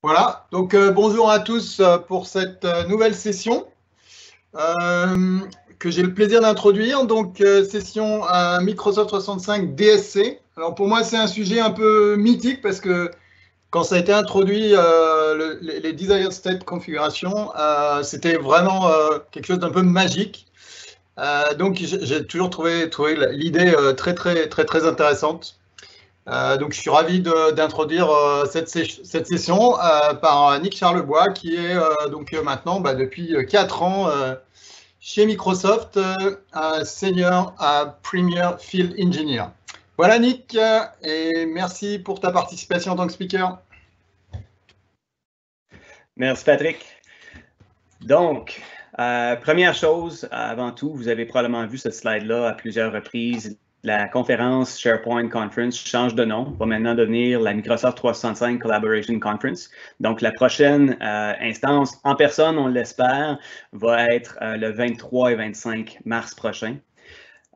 Voilà, donc bonjour à tous pour cette nouvelle session que j'ai le plaisir d'introduire. Donc session à Microsoft 365 DSC. Alors pour moi c'est un sujet un peu mythique parce que quand ça a été introduit, les Desired State Configuration, c'était vraiment quelque chose d'un peu magique. Donc j'ai toujours trouvé l'idée très intéressante. Donc, je suis ravi d'introduire cette session par Nick Charlebois, qui est maintenant, depuis 4 ans, chez Microsoft, Senior Premier Field Engineer. Voilà, Nick, et merci pour ta participation en tant que speaker. Merci, Patrick. Donc, première chose, avant tout, vous avez probablement vu ce slide-là à plusieurs reprises. La conférence SharePoint Conference change de nom, va maintenant devenir la Microsoft 365 Collaboration Conference. Donc, la prochaine instance en personne, on l'espère, va être le 23 et 25 mars prochain.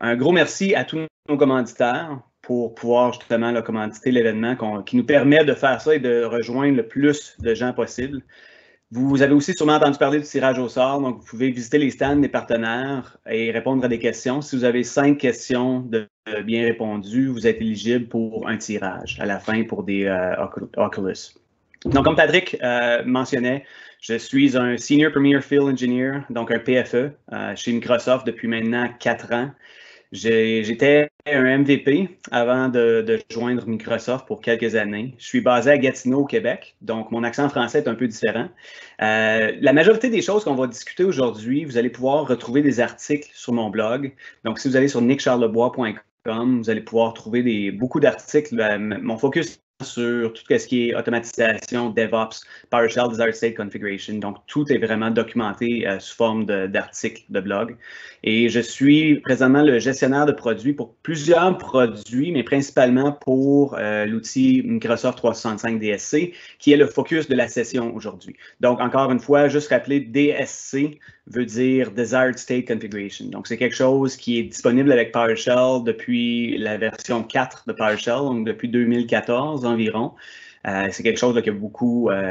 Un gros merci à tous nos commanditaires pour pouvoir justement commanditer l'événement qui nous permet de faire ça et de rejoindre le plus de gens possible. Vous avez aussi sûrement entendu parler du tirage au sort, donc vous pouvez visiter les stands des partenaires et répondre à des questions. Si vous avez 5 questions bien répondues, vous êtes éligible pour un tirage à la fin pour des Oculus. Donc, comme Patrick mentionnait, je suis un Senior Premier Field Engineer, donc un PFE, chez Microsoft depuis maintenant 4 ans. J'étais un MVP avant de joindre Microsoft pour quelques années. Je suis basé à Gatineau, au Québec, donc mon accent français est un peu différent. La majorité des choses qu'on va discuter aujourd'hui, vous allez pouvoir retrouver des articles sur mon blog. Donc, si vous allez sur nickcharlebois.com, vous allez pouvoir trouver beaucoup d'articles. Mon focus sur tout ce qui est automatisation, DevOps, PowerShell, Desired State Configuration. Donc, tout est vraiment documenté sous forme d'articles de blog. Et je suis présentement le gestionnaire de produits pour plusieurs produits, mais principalement pour l'outil Microsoft 365 DSC, qui est le focus de la session aujourd'hui. Donc, encore une fois, juste rappeler, DSC veut dire Desired State Configuration. Donc, c'est quelque chose qui est disponible avec PowerShell depuis la version 4 de PowerShell, donc depuis 2014 environ. C'est quelque chose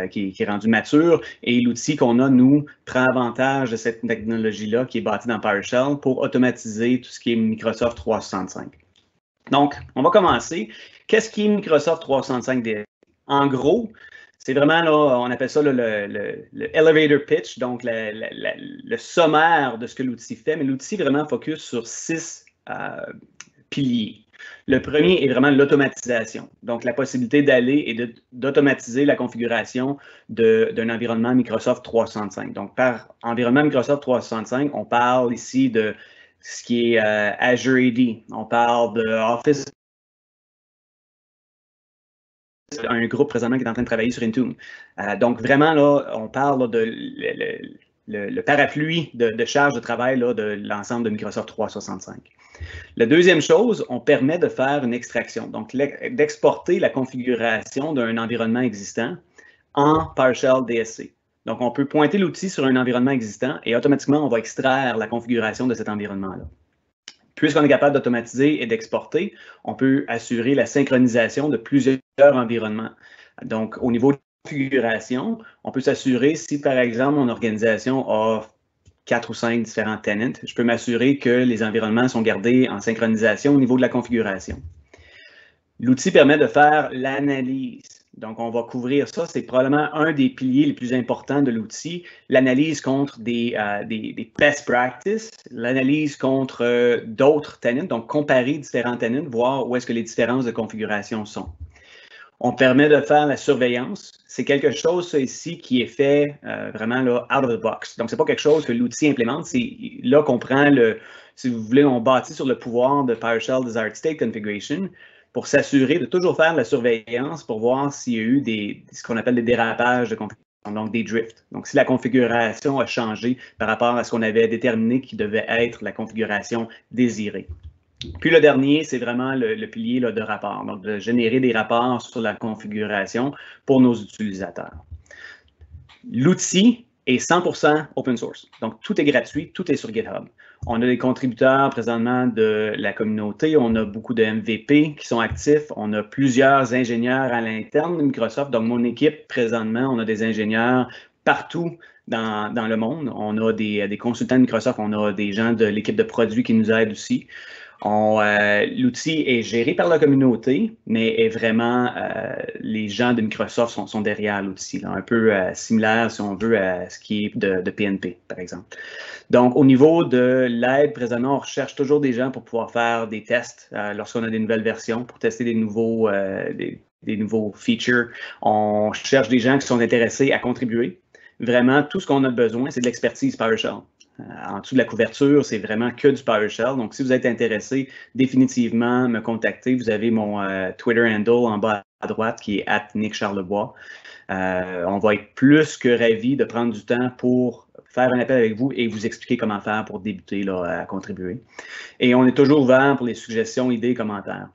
qui est rendu mature et l'outil qu'on a, nous, prend avantage de cette technologie-là qui est bâtie dans PowerShell pour automatiser tout ce qui est Microsoft 365. Donc, on va commencer. Qu'est-ce qui est Microsoft 365 DSC? En gros, c'est vraiment, là, on appelle ça le elevator pitch, donc le sommaire de ce que l'outil fait, mais l'outil vraiment focus sur 6 piliers. Le premier est vraiment l'automatisation, donc la possibilité d'aller et d'automatiser la configuration d'un environnement Microsoft 365. Donc, par environnement Microsoft 365, on parle ici de ce qui est Azure AD, on parle de Office, un groupe présentement qui est en train de travailler sur Intune. Donc, vraiment, là, on parle là, de le parapluie de charge de travail là, de l'ensemble de Microsoft 365. La deuxième chose, on permet de faire une extraction, donc d'exporter la configuration d'un environnement existant en PowerShell DSC. Donc, on peut pointer l'outil sur un environnement existant et automatiquement, on va extraire la configuration de cet environnement-là. Puisqu'on est capable d'automatiser et d'exporter, on peut assurer la synchronisation de plusieurs environnements. Donc, au niveau de la configuration, on peut s'assurer si, par exemple, mon organisation a 4 ou 5 différents tenants, je peux m'assurer que les environnements sont gardés en synchronisation au niveau de la configuration. L'outil permet de faire l'analyse. Donc, on va couvrir ça. C'est probablement un des piliers les plus importants de l'outil. L'analyse contre des best practices, l'analyse contre d'autres tenants, donc comparer différents tenants, voir où est-ce que les différences de configuration sont. On permet de faire la surveillance. C'est quelque chose, ça, ici, qui est fait vraiment là, out of the box. Donc, ce n'est pas quelque chose que l'outil implémente. C'est là qu'on prend si vous voulez, on bâtit sur le pouvoir de PowerShell Desired State Configuration pour s'assurer de toujours faire la surveillance pour voir s'il y a eu ce qu'on appelle des dérapages de configuration, donc des drifts. Donc, si la configuration a changé par rapport à ce qu'on avait déterminé qui devait être la configuration désirée. Puis le dernier, c'est vraiment le pilier là, de rapport, donc de générer des rapports sur la configuration pour nos utilisateurs. L'outil est 100% open source, donc tout est gratuit, tout est sur GitHub. On a des contributeurs présentement de la communauté. On a beaucoup de MVP qui sont actifs. On a plusieurs ingénieurs à l'interne de Microsoft. Donc, mon équipe, présentement, on a des ingénieurs partout dans le monde. On a des consultants de Microsoft. On a des gens de l'équipe de produits qui nous aident aussi. L'outil est géré par la communauté, mais est vraiment, les gens de Microsoft sont derrière l'outil, un peu similaire, si on veut, à ce qui est de PNP, par exemple. Donc, au niveau de l'aide, présentement, on recherche toujours des gens pour pouvoir faire des tests lorsqu'on a des nouvelles versions, pour tester des nouveaux features. On cherche des gens qui sont intéressés à contribuer. Vraiment, tout ce qu'on a besoin, c'est de l'expertise PowerShell. En dessous de la couverture, c'est vraiment que du PowerShell. Donc, si vous êtes intéressé, définitivement, me contacter. Vous avez mon Twitter handle en bas à droite qui est @NickCharlebois. On va être plus que ravis de prendre du temps pour faire un appel avec vous et vous expliquer comment faire pour débuter là, à contribuer. Et on est toujours ouvert pour les suggestions, idées, commentaires.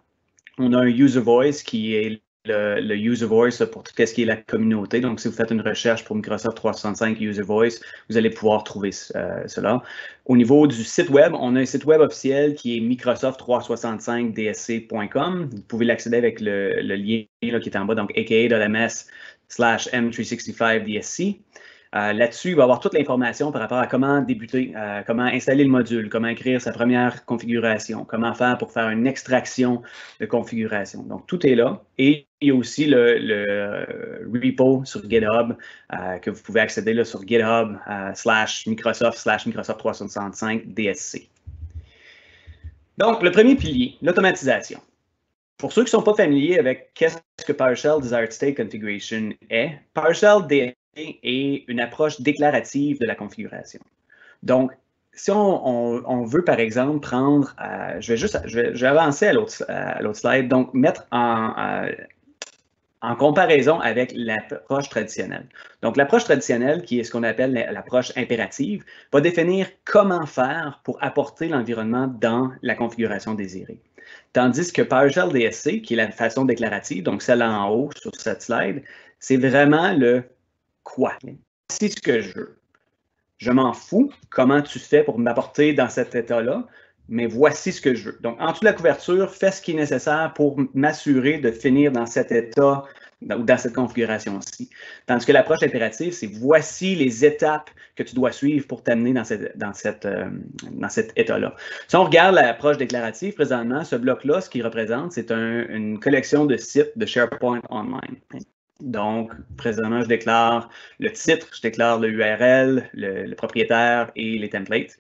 On a un User Voice qui est le User Voice pour tout ce qui est la communauté. Donc, si vous faites une recherche pour Microsoft 365 User Voice, vous allez pouvoir trouver cela. Au niveau du site web, on a un site web officiel qui est Microsoft365dsc.com. Vous pouvez l'accéder avec le lien là, qui est en bas, donc aka.ms/M365dsc. Là-dessus, il va y avoir toute l'information par rapport à comment débuter, comment installer le module, comment écrire sa première configuration, comment faire pour faire une extraction de configuration. Donc, tout est là. Et il y a aussi le repo sur GitHub que vous pouvez accéder là, sur GitHub /Microsoft/Microsoft365 DSC. Donc, le premier pilier, l'automatisation. Pour ceux qui ne sont pas familiers avec qu'est-ce que PowerShell Desired State Configuration est, PowerShell DSC est une approche déclarative de la configuration. Donc, si on veut, par exemple, prendre, je vais avancer à l'autre slide, donc mettre en comparaison avec l'approche traditionnelle. Donc, l'approche traditionnelle, qui est ce qu'on appelle l'approche impérative, va définir comment faire pour apporter l'environnement dans la configuration désirée. Tandis que PowerShell DSC, qui est la façon déclarative, donc celle en haut sur cette slide, c'est vraiment le quoi. C'est ce que je veux. Je m'en fous comment tu fais pour m'apporter dans cet état-là, mais voici ce que je veux. Donc, en dessous de la couverture, fais ce qui est nécessaire pour m'assurer de finir dans cet état ou dans cette configuration-ci. Tandis que l'approche impérative, c'est voici les étapes que tu dois suivre pour t'amener dans cet état-là. Si on regarde l'approche déclarative, présentement, ce bloc-là, ce qu'il représente, c'est une collection de sites de SharePoint Online. Donc, présentement, je déclare le titre, je déclare le URL, le propriétaire et les templates.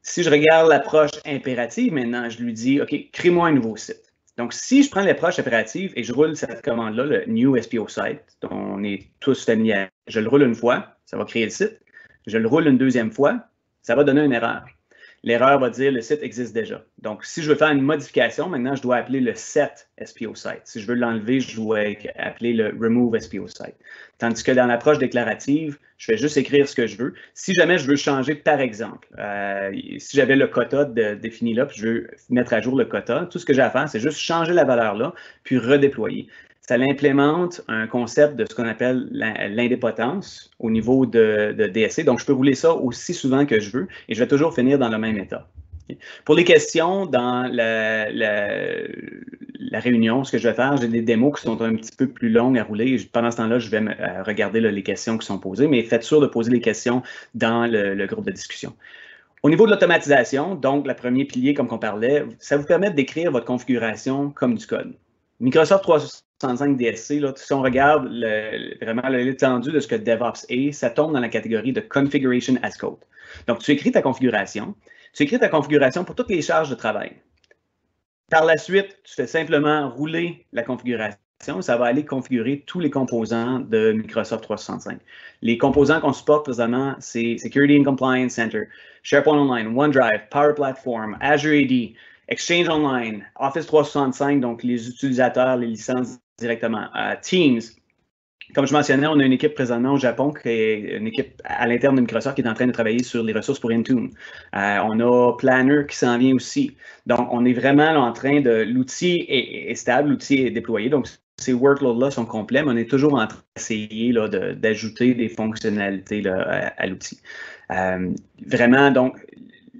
Si je regarde l'approche impérative, maintenant, je lui dis, OK, crée-moi un nouveau site. Donc, si je prends l'approche impérative et je roule cette commande-là, le New SPO Site, dont on est tous familiers, je le roule une fois, ça va créer le site. Je le roule une deuxième fois, ça va donner une erreur. L'erreur va dire le site existe déjà. Donc, si je veux faire une modification, maintenant, je dois appeler le set SPO Site. Si je veux l'enlever, je dois appeler le remove SPO Site. Tandis que dans l'approche déclarative, je vais juste écrire ce que je veux. Si jamais je veux changer, par exemple, si j'avais le quota défini là, puis je veux mettre à jour le quota, tout ce que j'ai à faire, c'est juste changer la valeur là, puis redéployer. Ça implémente un concept de ce qu'on appelle l'indépotence au niveau de DSC. Donc, je peux rouler ça aussi souvent que je veux et je vais toujours finir dans le même état. Pour les questions dans la réunion, ce que je vais faire, j'ai des démos qui sont un petit peu plus longues à rouler. Pendant ce temps-là, je vais regarder les questions qui sont posées, mais faites sûr de poser les questions dans le groupe de discussion. Au niveau de l'automatisation, donc le premier pilier, comme on parlait, ça vous permet d'écrire votre configuration comme du code. Microsoft 365 DSC, là, si on regarde vraiment l'étendue de ce que DevOps est, ça tombe dans la catégorie de Configuration as Code. Donc, tu écris ta configuration. Tu écris ta configuration pour toutes les charges de travail. Par la suite, tu fais simplement rouler la configuration. Ça va aller configurer tous les composants de Microsoft 365. Les composants qu'on supporte présentement, c'est Security and Compliance Center, SharePoint Online, OneDrive, Power Platform, Azure AD, Exchange Online, Office 365, donc les utilisateurs, les licences directement, Teams. Comme je mentionnais, on a une équipe présentement au Japon, qui est une équipe à l'interne de Microsoft qui est en train de travailler sur les ressources pour Intune. On a Planner qui s'en vient aussi. Donc, on est vraiment là, en train de... L'outil est stable, l'outil est déployé. Donc, ces workloads-là sont complets, mais on est toujours en train d'essayer d'ajouter des fonctionnalités là, à l'outil. Vraiment, donc,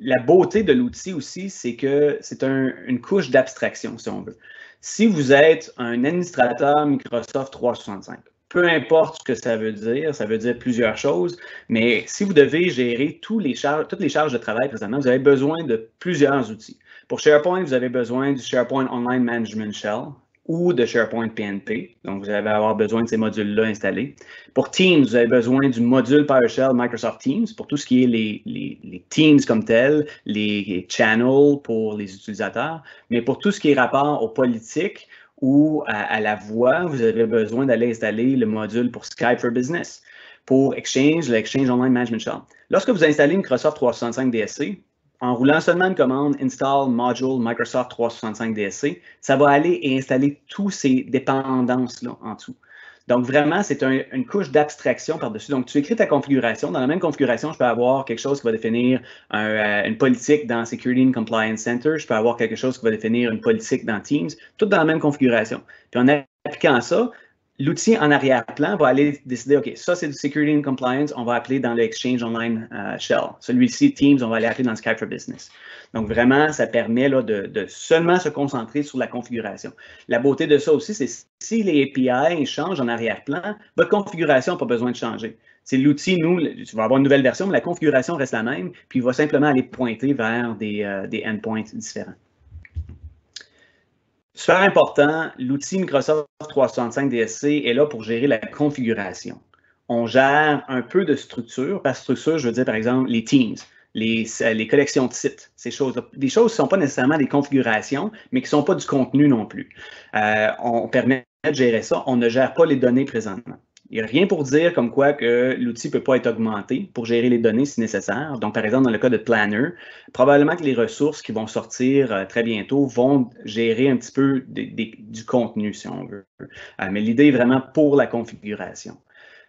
la beauté de l'outil aussi, c'est que c'est une couche d'abstraction, si on veut. Si vous êtes un administrateur Microsoft 365, peu importe ce que ça veut dire plusieurs choses, mais si vous devez gérer toutes les charges de travail présentement, vous avez besoin de plusieurs outils. Pour SharePoint, vous avez besoin du SharePoint Online Management Shell ou de SharePoint PNP. Donc, vous allez avoir besoin de ces modules-là installés. Pour Teams, vous avez besoin du module PowerShell Microsoft Teams pour tout ce qui est les Teams comme tels, les channels pour les utilisateurs. Mais pour tout ce qui est rapport aux politiques ou à la voix, vous avez besoin d'aller installer le module pour Skype for Business. Pour Exchange, l'Exchange Online Management Shell. Lorsque vous installez Microsoft 365 DSC, en roulant seulement une commande Install Module Microsoft 365 DSC, ça va aller et installer toutes ces dépendances-là en dessous. Donc, vraiment, c'est une couche d'abstraction par-dessus. Donc, tu écris ta configuration. Dans la même configuration, je peux avoir quelque chose qui va définir une politique dans Security and Compliance Center. Je peux avoir quelque chose qui va définir une politique dans Teams, tout dans la même configuration. Puis, en appliquant ça, l'outil en arrière-plan va aller décider, OK, ça c'est du Security and Compliance, on va appeler dans le Exchange Online Shell. Celui-ci, Teams, on va aller appeler dans le Skype for Business. Donc vraiment, ça permet là, de seulement se concentrer sur la configuration. La beauté de ça aussi, c'est si les API changent en arrière-plan, votre configuration n'a pas besoin de changer. C'est l'outil, nous, tu vas avoir une nouvelle version, mais la configuration reste la même, puis il va simplement aller pointer vers des endpoints différents. Super important, l'outil Microsoft 365 DSC est là pour gérer la configuration. On gère un peu de structure. Par structure, je veux dire, par exemple, les Teams, les collections de sites, ces choses-là. Des choses qui ne sont pas nécessairement des configurations, mais qui ne sont pas du contenu non plus. On permet de gérer ça. On ne gère pas les données présentement. Il n'y a rien pour dire comme quoi que l'outil ne peut pas être augmenté pour gérer les données si nécessaire. Donc, par exemple, dans le cas de Planner, probablement que les ressources qui vont sortir très bientôt vont gérer un petit peu du contenu, si on veut. Mais l'idée est vraiment pour la configuration.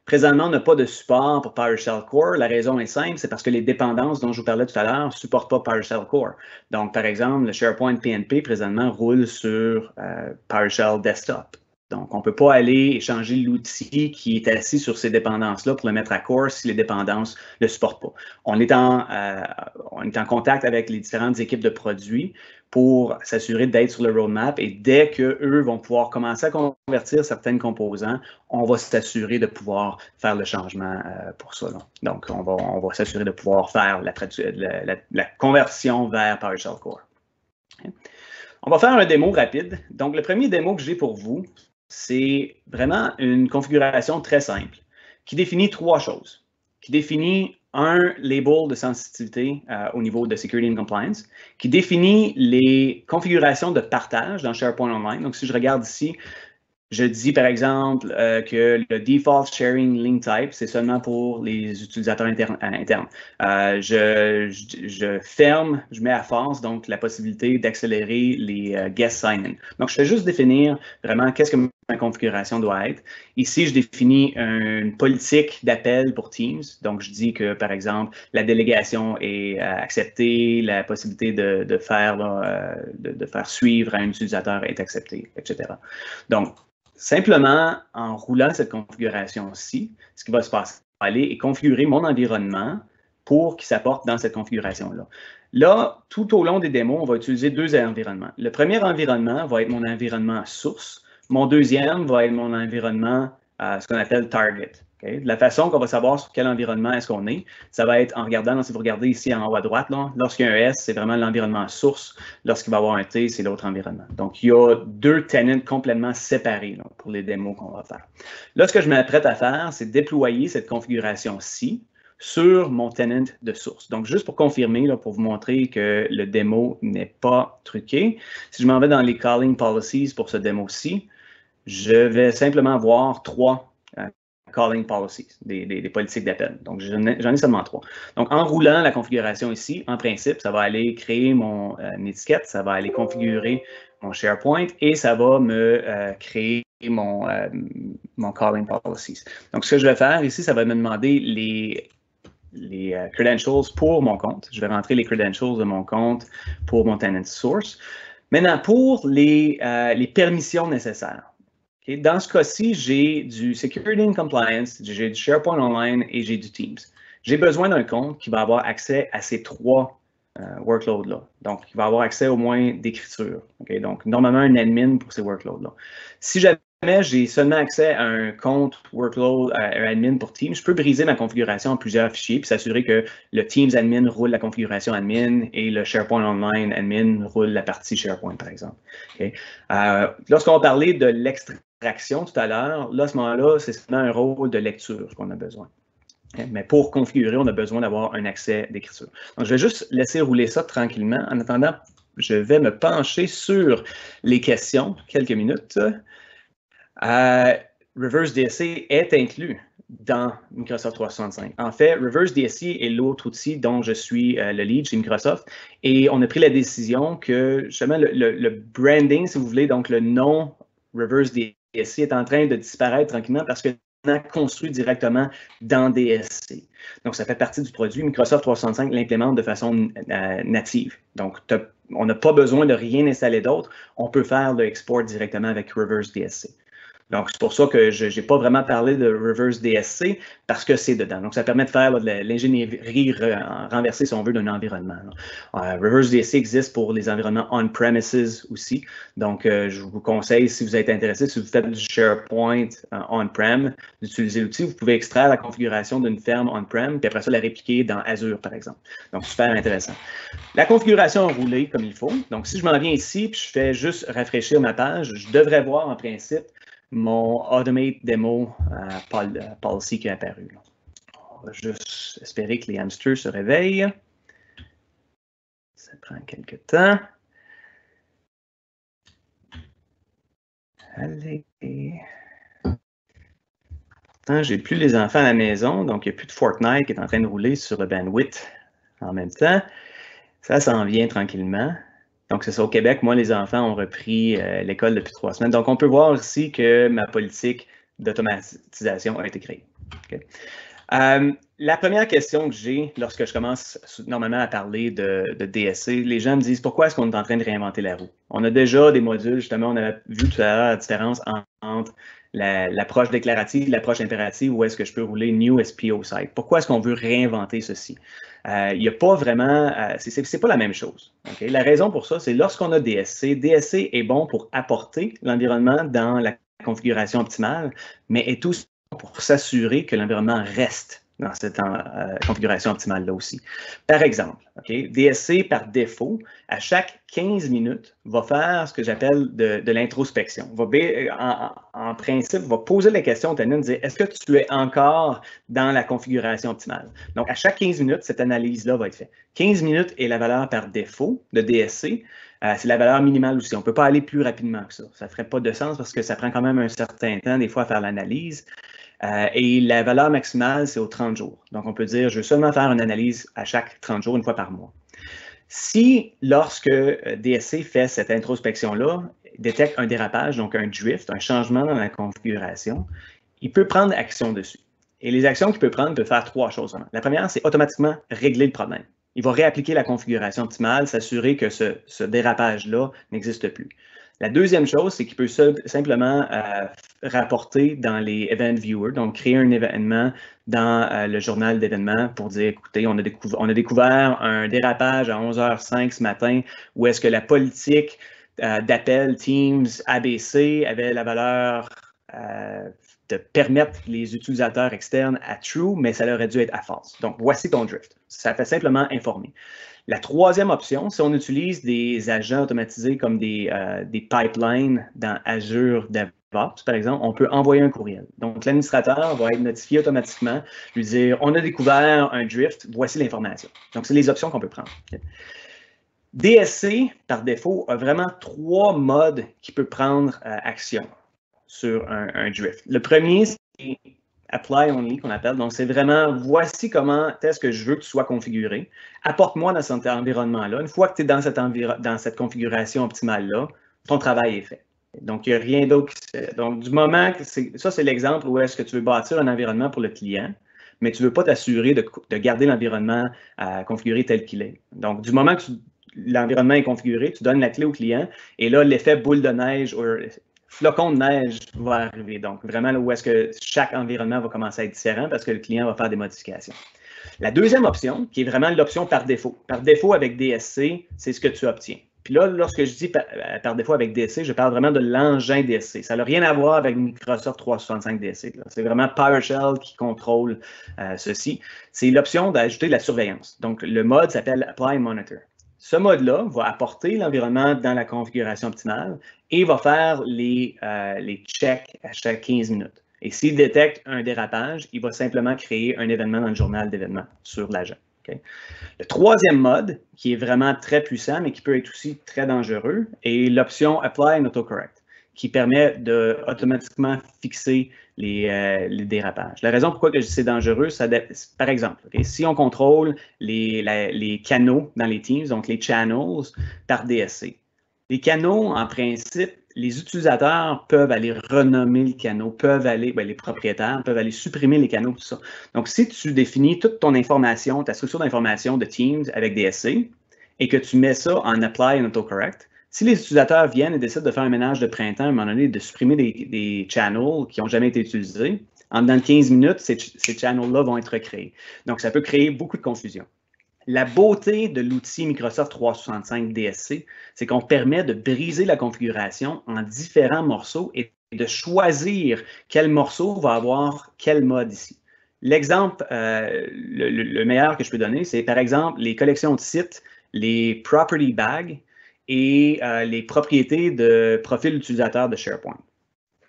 Présentement, on n'a pas de support pour PowerShell Core. La raison est simple, c'est parce que les dépendances dont je vous parlais tout à l'heure ne supportent pas PowerShell Core. Donc, par exemple, le SharePoint PNP présentement roule sur PowerShell Desktop. Donc, on ne peut pas aller échanger l'outil qui est assis sur ces dépendances-là pour le mettre à Core si les dépendances ne le supportent pas. On est en contact avec les différentes équipes de produits pour s'assurer d'être sur le roadmap et dès qu'eux vont pouvoir commencer à convertir certains composants, on va s'assurer de pouvoir faire le changement pour ça. Là. Donc, on va s'assurer de pouvoir faire la conversion vers PowerShell Core. Okay. On va faire un démo rapide. Donc, le premier démo que j'ai pour vous, c'est vraiment une configuration très simple qui définit trois choses. Qui définit un label de sensibilité au niveau de Security and Compliance, qui définit les configurations de partage dans SharePoint Online. Donc, si je regarde ici, je dis par exemple que le Default Sharing Link Type, c'est seulement pour les utilisateurs internes. Je ferme, je mets à force donc la possibilité d'accélérer les guest sign-in. Donc, je fais juste définir vraiment qu'est-ce que ma configuration doit être. Ici, je définis une politique d'appel pour Teams. Donc, je dis que, par exemple, la délégation est acceptée, la possibilité de faire suivre à un utilisateur est acceptée, etc. Donc, simplement, en roulant cette configuration-ci, ce qui va se passer, aller et configurer mon environnement pour qu'il s'apporte dans cette configuration-là. Là, tout au long des démos, on va utiliser deux environnements. Le premier environnement va être mon environnement source. Mon deuxième va être mon environnement, ce qu'on appelle target. Okay? La façon qu'on va savoir sur quel environnement est-ce qu'on est, ça va être en regardant, si vous regardez ici en haut à droite, lorsqu'il y a un S, c'est vraiment l'environnement source. Lorsqu'il va y avoir un T, c'est l'autre environnement. Donc, il y a deux tenants complètement séparés là, pour les démos qu'on va faire. Là, ce que je m'apprête à faire, c'est déployer cette configuration-ci sur mon tenant de source. Donc, juste pour confirmer, là, pour vous montrer que le démo n'est pas truqué, si je m'en vais dans les calling policies pour ce démo-ci, je vais simplement voir trois calling policies, des politiques d'appel. Donc, j'en ai seulement trois. Donc, en roulant la configuration ici, en principe, ça va aller créer mon étiquette, ça va aller configurer mon SharePoint et ça va me créer mon calling policies. Donc, ce que je vais faire ici, ça va me demander les credentials pour mon compte. Je vais rentrer les credentials de mon compte pour mon tenant source. Maintenant, pour les permissions nécessaires. Okay? Dans ce cas-ci, j'ai du Security and Compliance, j'ai du SharePoint Online et j'ai du Teams. J'ai besoin d'un compte qui va avoir accès à ces trois workload-là. Donc, il va avoir accès au moins d'écriture. Okay? Donc, normalement, un admin pour ces workloads-là. Si jamais j'ai seulement accès à un compte workload, un admin pour Teams, je peux briser ma configuration en plusieurs fichiers puis s'assurer que le Teams admin roule la configuration admin et le SharePoint Online admin roule la partie SharePoint, par exemple. Okay? Lorsqu'on parlait de l'extraction tout à l'heure, là, à ce moment-là, c'est seulement un rôle de lecture qu'on a besoin. Mais pour configurer, on a besoin d'avoir un accès d'écriture. Donc, je vais juste laisser rouler ça tranquillement. En attendant, je vais me pencher sur les questions, quelques minutes. Reverse DSC est inclus dans Microsoft 365. En fait, Reverse DSC est l'autre outil dont je suis le lead chez Microsoft. Et on a pris la décision que, justement, le branding, si vous voulez, donc le nom Reverse DSC est en train de disparaître tranquillement parce que construit directement dans DSC. Donc, ça fait partie du produit. Microsoft 365 l'implémente de façon native. Donc, on n'a pas besoin de rien installer d'autre. On peut faire le export directement avec Reverse DSC. Donc, c'est pour ça que je n'ai pas vraiment parlé de Reverse DSC parce que c'est dedans. Donc, ça permet de faire de l'ingénierie renversée, si on veut, d'un environnement. Reverse DSC existe pour les environnements on-premises aussi. Donc, je vous conseille, si vous êtes intéressé, si vous faites du SharePoint on-prem, d'utiliser l'outil. Vous pouvez extraire la configuration d'une ferme on-prem, puis après ça, la répliquer dans Azure, par exemple. Donc, super intéressant. La configuration a roulé comme il faut. Donc, si je m'en viens ici, puis je fais juste rafraîchir ma page, je devrais voir en principe mon Automate Demo Policy qui est apparu. On va juste espérer que les hamsters se réveillent. Ça prend quelques temps. Allez. Pourtant, j'ai plus les enfants à la maison, donc il n'y a plus de Fortnite qui est en train de rouler sur le bandwidth en même temps. Ça s'en vient tranquillement. Donc, c'est ça, au Québec, moi, les enfants ont repris l'école depuis 3 semaines. Donc, on peut voir ici que ma politique d'automatisation a été créée. Okay. La première question que j'ai lorsque je commence normalement à parler de DSC, les gens me disent pourquoi est-ce qu'on est en train de réinventer la roue? On a déjà des modules, justement, on a vu tout à l'heure la différence entre l'approche déclarative et l'approche impérative, où est-ce que je peux rouler New SPO Site. Pourquoi est-ce qu'on veut réinventer ceci? Il n'y a pas vraiment, c'est pas la même chose. Okay? La raison pour ça, c'est lorsqu'on a DSC, DSC est bon pour apporter l'environnement dans la configuration optimale, mais est aussi pour s'assurer que l'environnement reste dans cette configuration optimale-là aussi. Par exemple, okay, DSC, par défaut, à chaque 15 minutes, va faire ce que j'appelle de l'introspection. En principe, va poser la question au tenant, dire, est-ce que tu es encore dans la configuration optimale? Donc, à chaque 15 minutes, cette analyse-là va être faite. 15 minutes est la valeur par défaut de DSC. C'est la valeur minimale aussi. On ne peut pas aller plus rapidement que ça. Ça ne ferait pas de sens parce que ça prend quand même un certain temps, des fois, à faire l'analyse. Et la valeur maximale, c'est aux 30 jours. Donc, on peut dire, je veux seulement faire une analyse à chaque 30 jours, une fois par mois. Si, lorsque DSC fait cette introspection-là, détecte un dérapage, donc un drift, un changement dans la configuration, il peut prendre action dessus. Et les actions qu'il peut prendre, il peut faire 3 choses. La première, c'est automatiquement régler le problème. Il va réappliquer la configuration optimale, s'assurer que ce dérapage-là n'existe plus. La deuxième chose, c'est qu'il peut simplement rapporter dans les Event Viewer, donc créer un événement dans le journal d'événements pour dire, écoutez, on a découvert un dérapage à 11h05 ce matin où est-ce que la politique d'appel Teams ABC avait la valeur de permettre les utilisateurs externes à true, mais ça aurait dû être à false. Donc, voici ton drift. Ça fait simplement informer. La troisième option, si on utilise des agents automatisés comme des pipelines dans Azure DevOps, par exemple, on peut envoyer un courriel. Donc, l'administrateur va être notifié automatiquement, lui dire, on a découvert un drift, voici l'information. Donc, c'est les options qu'on peut prendre. Okay. DSC, par défaut, a vraiment 3 modes qui peut prendre action sur un drift. Le premier, c'est Apply Only, qu'on appelle. Donc, c'est vraiment, voici comment est-ce que je veux que tu sois configuré. Apporte-moi dans cet environnement-là. Une fois que tu es dans cette configuration optimale-là, ton travail est fait. Donc, il n'y a rien d'autre. Donc, du moment que ça, c'est l'exemple où est-ce que tu veux bâtir un environnement pour le client, mais tu ne veux pas t'assurer de garder l'environnement configuré tel qu'il est. Donc, du moment que l'environnement est configuré, tu donnes la clé au client, et là, l'effet boule de neige ou flocon de neige va arriver. Donc, vraiment, là où est-ce que chaque environnement va commencer à être différent parce que le client va faire des modifications. La deuxième option, qui est vraiment l'option par défaut. Par défaut avec DSC, c'est ce que tu obtiens. Puis là, lorsque je dis par défaut avec DSC, je parle vraiment de l'engin DSC. Ça n'a rien à voir avec Microsoft 365 DSC. C'est vraiment PowerShell qui contrôle ceci. C'est l'option d'ajouter de la surveillance. Donc, le mode s'appelle Apply Monitor. Ce mode-là va apporter l'environnement dans la configuration optimale et va faire les checks à chaque 15 minutes. Et s'il détecte un dérapage, il va simplement créer un événement dans le journal d'événements sur l'agent. Okay? Le troisième mode, qui est vraiment très puissant, mais qui peut être aussi très dangereux, est l'option Apply and Autocorrect, qui permet de automatiquement fixer les dérapages. La raison pourquoi je dis c'est dangereux, par exemple, okay, si on contrôle les canaux dans les Teams, donc les channels par DSC, les canaux, en principe, les utilisateurs peuvent aller renommer le canal, peuvent aller, les propriétaires peuvent aller supprimer les canaux, tout ça. Donc, si tu définis toute ton information, ta structure d'information de Teams avec DSC et que tu mets ça en Apply and Autocorrect, si les utilisateurs viennent et décident de faire un ménage de printemps, à un moment donné, de supprimer des channels qui n'ont jamais été utilisés, en dedans de 15 minutes, ces channels-là vont être créés. Donc, ça peut créer beaucoup de confusion. La beauté de l'outil Microsoft 365 DSC, c'est qu'on permet de briser la configuration en différents morceaux et de choisir quel morceau va avoir quel mode ici. L'exemple, le meilleur que je peux donner, c'est par exemple les collections de sites, les property bags et les propriétés de profil utilisateur de SharePoint.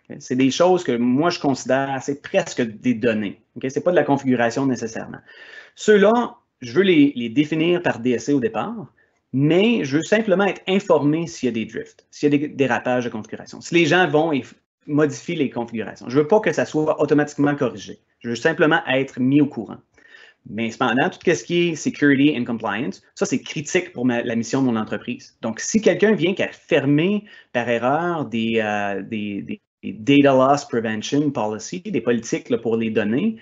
Okay? C'est des choses que moi je considère, c'est presque des données. Okay? Ce n'est pas de la configuration nécessairement. Ceux-là, je veux les définir par DSC au départ, mais je veux simplement être informé s'il y a des drifts, s'il y a des dérapages de configuration, si les gens vont et modifient les configurations. Je ne veux pas que ça soit automatiquement corrigé. Je veux simplement être mis au courant. Mais cependant, tout ce qui est security and compliance, ça, c'est critique pour la mission de mon entreprise. Donc, si quelqu'un vient qui a fermé par erreur des data loss prevention policy, des politiques là, pour les données,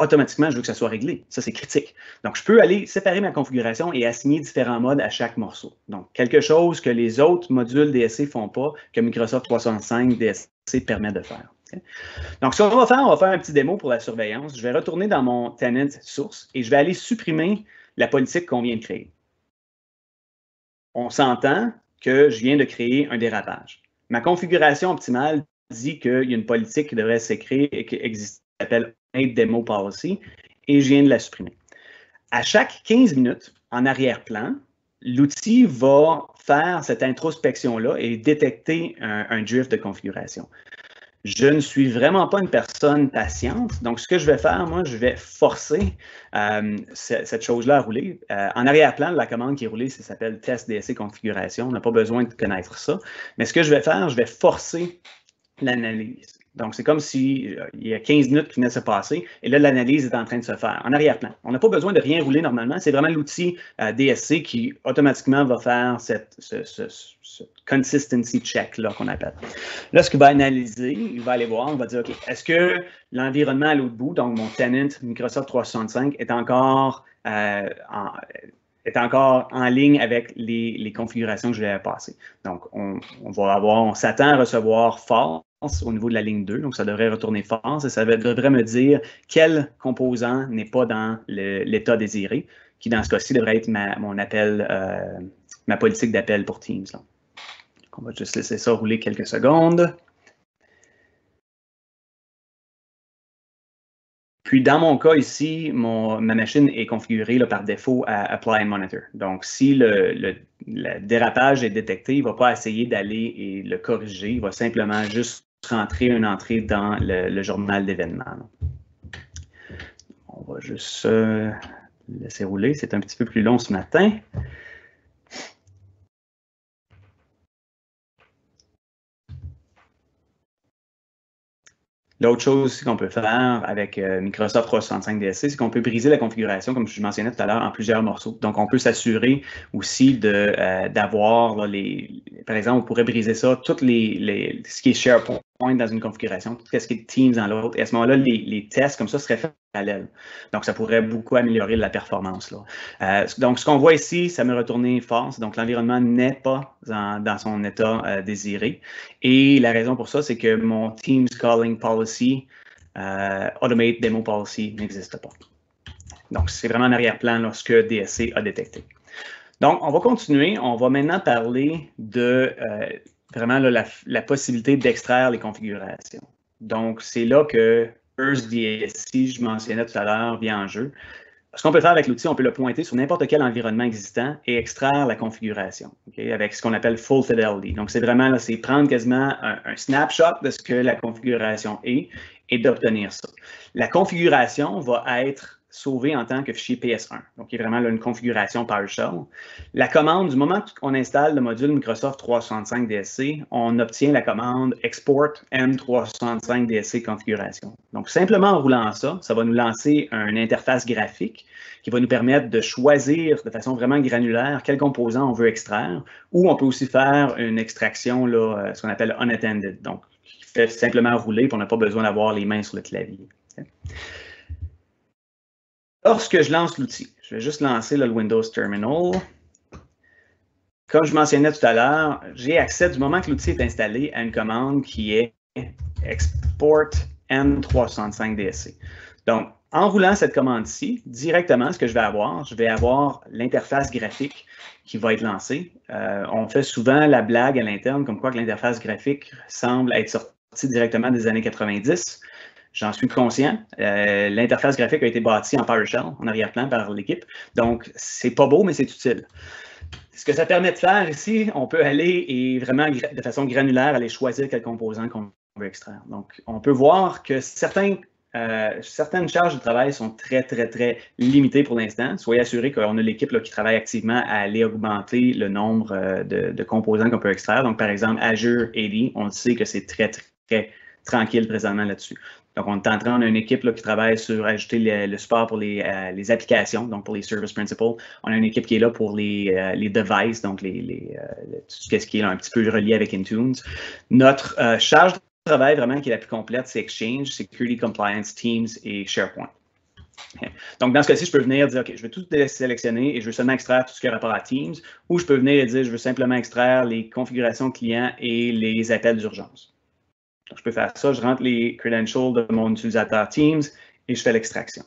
automatiquement, je veux que ça soit réglé. Ça, c'est critique. Donc, je peux aller séparer ma configuration et assigner différents modes à chaque morceau. Donc, quelque chose que les autres modules DSC ne font pas, que Microsoft 365 DSC permet de faire. Okay? Donc, ce qu'on va faire un petit démo pour la surveillance. Je vais retourner dans mon tenant source et je vais aller supprimer la politique qu'on vient de créer. On s'entend que je viens de créer un dérapage. Ma configuration optimale dit qu'il y a une politique qui devrait s'écrire et qui existe, qui s'appelle Demo Policy, et je viens de la supprimer. À chaque 15 minutes, en arrière-plan, l'outil va faire cette introspection-là et détecter un drift de configuration. Je ne suis vraiment pas une personne patiente, donc ce que je vais faire, moi, je vais forcer cette chose-là à rouler. En arrière-plan, la commande qui est roulée, ça s'appelle Test DSC Configuration. On n'a pas besoin de connaître ça. Mais ce que je vais faire, je vais forcer l'analyse. Donc, c'est comme s'il y a 15 minutes qui venaient de se passer et là, l'analyse est en train de se faire en arrière-plan. On n'a pas besoin de rien rouler normalement. C'est vraiment l'outil DSC qui automatiquement va faire ce consistency check-là qu'on appelle. Là, ce qu'il va analyser, il va aller voir, il va dire, OK, est-ce que l'environnement à l'autre bout, donc mon tenant Microsoft 365, est encore en ligne avec les configurations que je vais passer. Donc, on s'attend à recevoir false au niveau de la ligne 2, donc ça devrait retourner false et ça devrait me dire quel composant n'est pas dans l'état désiré, qui dans ce cas-ci devrait être mon appel, ma politique d'appel pour Teams. Là. Donc, on va juste laisser ça rouler quelques secondes. Puis, dans mon cas ici, ma machine est configurée là, par défaut à Apply and Monitor. Donc, si le dérapage est détecté, il ne va pas essayer d'aller et le corriger. Il va simplement juste rentrer une entrée dans le journal d'événements. On va juste laisser rouler. C'est un petit peu plus long ce matin. L'autre chose qu'on peut faire avec Microsoft 365 DSC, c'est qu'on peut briser la configuration, comme je mentionnais tout à l'heure, en plusieurs morceaux. Donc, on peut s'assurer aussi d'avoir, par exemple, on pourrait briser ça, ce qui est SharePoint dans une configuration, tout ce qui est Teams dans l'autre. Et à ce moment-là, les tests comme ça seraient faits parallèles. Donc, ça pourrait beaucoup améliorer la performance. Là. Donc, ce qu'on voit ici, ça me retourné false. Donc, l'environnement n'est pas dans son état désiré. Et la raison pour ça, c'est que mon Teams Calling Policy, Automate Demo Policy n'existe pas. Donc, c'est vraiment en arrière-plan là, ce que DSC a détecté. Donc, on va continuer. On va maintenant parler de vraiment là, la possibilité d'extraire les configurations. Donc, c'est là que First DSC, je mentionnais tout à l'heure, vient en jeu. Ce qu'on peut faire avec l'outil, on peut le pointer sur n'importe quel environnement existant et extraire la configuration, okay, avec ce qu'on appelle Full Fidelity. Donc, c'est vraiment, c'est prendre quasiment un snapshot de ce que la configuration est et d'obtenir ça. La configuration va être sauvée en tant que fichier PS1. Donc, il y a vraiment là, une configuration PowerShell. La commande, du moment qu'on installe le module Microsoft 365 DSC, on obtient la commande Export M365 DSC configuration. Donc, simplement en roulant ça, ça va nous lancer une interface graphique qui va nous permettre de choisir de façon vraiment granulaire quel composant on veut extraire, ou on peut aussi faire une extraction, là, ce qu'on appelle unattended, donc qui fait simplement rouler, puis on n'a pas besoin d'avoir les mains sur le clavier. Okay. Lorsque je lance l'outil, je vais juste lancer là, le Windows Terminal. Comme je mentionnais tout à l'heure, j'ai accès du moment que l'outil est installé à une commande qui est Export M365 DSC. Donc, en roulant cette commande-ci, directement, ce que je vais avoir l'interface graphique qui va être lancée. On fait souvent la blague à l'interne, comme quoi que l'interface graphique semble être sortie directement des années 90. J'en suis conscient. L'interface graphique a été bâtie en PowerShell, en arrière-plan, par l'équipe. Donc, c'est pas beau, mais c'est utile. Ce que ça permet de faire ici, on peut aller et vraiment, de façon granulaire, aller choisir quel composant qu'on veut extraire. Donc, on peut voir que certaines charges de travail sont très, très, très limitées pour l'instant. Soyez assurés qu'on a l'équipe qui travaille activement à aller augmenter le nombre de composants qu'on peut extraire. Donc, par exemple, Azure AD, on sait que c'est très, très tranquille présentement là-dessus. Donc, on est en train, on a une équipe qui travaille sur ajouter le support pour les applications, donc pour les Service Principal. On a une équipe qui est là pour les devices, donc tout ce qui est là, un petit peu relié avec Intune. Notre charge de travail vraiment qui est la plus complète, c'est Exchange, Security Compliance, Teams et SharePoint. Okay. Donc, dans ce cas-ci, je peux venir dire, OK, je veux tout sélectionner et je veux seulement extraire tout ce qui a rapport à Teams, ou je peux venir et dire, je veux simplement extraire les configurations clients et les appels d'urgence. Donc, je peux faire ça, je rentre les credentials de mon utilisateur Teams et je fais l'extraction.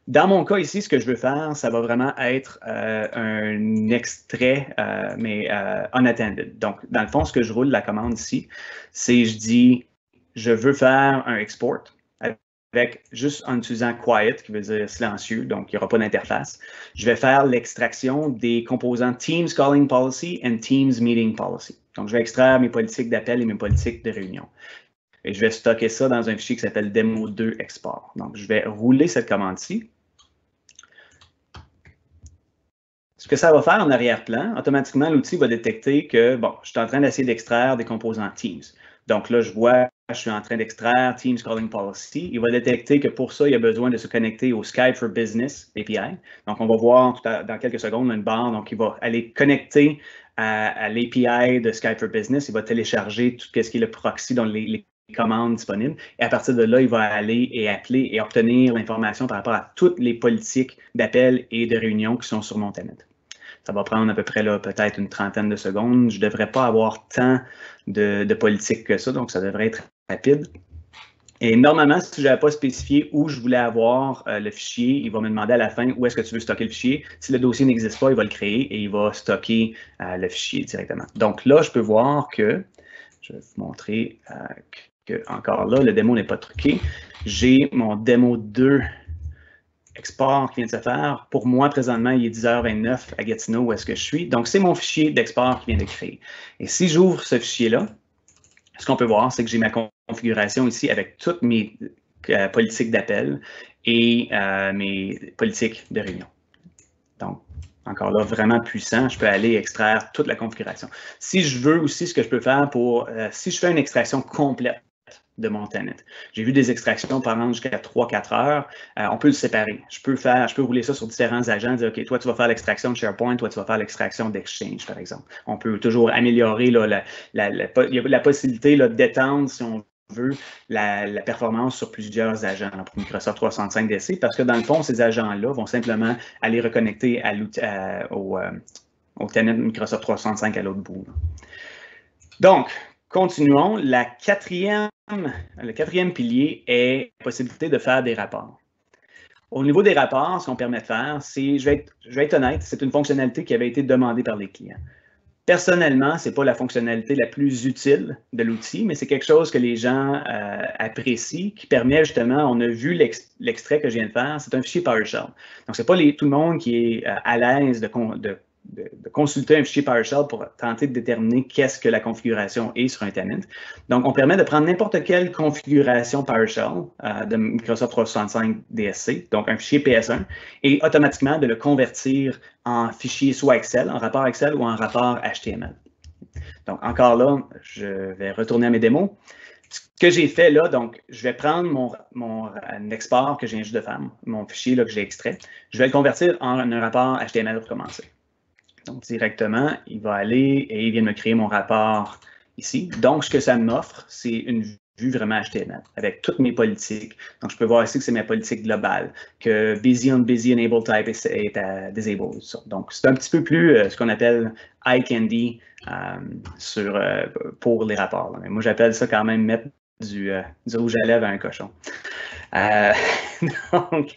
Dans mon cas ici, ce que je veux faire, ça va vraiment être un extrait, mais unattended. Donc, dans le fond, ce que je roule la commande ici, c'est je dis, je veux faire un export avec juste en utilisant quiet, qui veut dire silencieux, donc il n'y aura pas d'interface. Je vais faire l'extraction des composants Teams Calling Policy et Teams Meeting Policy. Donc, je vais extraire mes politiques d'appel et mes politiques de réunion. Et je vais stocker ça dans un fichier qui s'appelle demo2 export. Donc, je vais rouler cette commande-ci. Ce que ça va faire en arrière-plan, automatiquement, l'outil va détecter que, bon, je suis en train d'essayer d'extraire des composants Teams. Donc là, je vois, je suis en train d'extraire Teams Calling Policy. Il va détecter que pour ça, il y a besoin de se connecter au Skype for Business API. Donc, on va voir dans quelques secondes une barre. Donc, il va aller connecter à l'API de Skype for Business. Il va télécharger tout ce qui est le proxy, donc les commandes disponibles. Et à partir de là, il va aller et appeler et obtenir l'information par rapport à toutes les politiques d'appel et de réunion qui sont sur mon tenant. Ça va prendre à peu près peut-être une trentaine de secondes. Je ne devrais pas avoir tant de politiques que ça, donc ça devrait être rapide. Et normalement, si je n'avais pas spécifié où je voulais avoir le fichier, il va me demander à la fin où est-ce que tu veux stocker le fichier. Si le dossier n'existe pas, il va le créer et il va stocker le fichier directement. Donc là, je peux voir que, je vais vous montrer que encore là, le démo n'est pas truqué. J'ai mon démo 2 export qui vient de se faire. Pour moi, présentement, il est 10h29 à Gatineau, où est-ce que je suis. Donc, c'est mon fichier d'export qui vient de créer. Et si j'ouvre ce fichier-là, ce qu'on peut voir, c'est que j'ai ma configuration ici avec toutes mes politiques d'appel et mes politiques de réunion. Donc, encore là, vraiment puissant, je peux aller extraire toute la configuration. Si je veux aussi, ce que je peux faire si je fais une extraction complète de mon tenant. J'ai vu des extractions par exemple jusqu'à 3-4 heures. On peut le séparer. Je peux rouler ça sur différents agents, dire, OK, toi, tu vas faire l'extraction de SharePoint, toi, tu vas faire l'extraction d'Exchange, par exemple. On peut toujours améliorer là, il y a la possibilité d'étendre, si on veut, la performance sur plusieurs agents là, pour Microsoft 365 DC, parce que dans le fond, ces agents-là vont simplement aller reconnecter au tenant Microsoft 365 à l'autre bout. Là. Donc, continuons. Le quatrième pilier est la possibilité de faire des rapports. Au niveau des rapports, ce qu'on permet de faire, c'est, je vais être honnête, c'est une fonctionnalité qui avait été demandée par les clients. Personnellement, ce n'est pas la fonctionnalité la plus utile de l'outil, mais c'est quelque chose que les gens apprécient, qui permet justement, on a vu l'extrait que je viens de faire, c'est un fichier PowerShell. Donc, ce n'est pas tout le monde qui est à l'aise de consulter un fichier PowerShell pour tenter de déterminer qu'est-ce que la configuration est sur un tenant. Donc, on permet de prendre n'importe quelle configuration PowerShell de Microsoft 365 DSC, donc un fichier PS1, et automatiquement de le convertir en fichier soit Excel, en rapport Excel ou en rapport HTML. Donc, encore là, je vais retourner à mes démos. Ce que j'ai fait là, donc, je vais prendre mon export que je viens juste de faire, mon fichier là, que j'ai extrait, je vais le convertir en un rapport HTML pour commencer. Donc, directement, il va aller et il vient de me créer mon rapport ici. Donc, ce que ça m'offre, c'est une vue vraiment HTML avec toutes mes politiques. Donc, je peux voir ici que c'est ma politique globale, que busy on busy enable type est à disable. Donc, c'est un petit peu plus ce qu'on appelle eye candy pour les rapports. Là. Mais moi, j'appelle ça quand même mettre du rouge à lèvres à un cochon. Donc,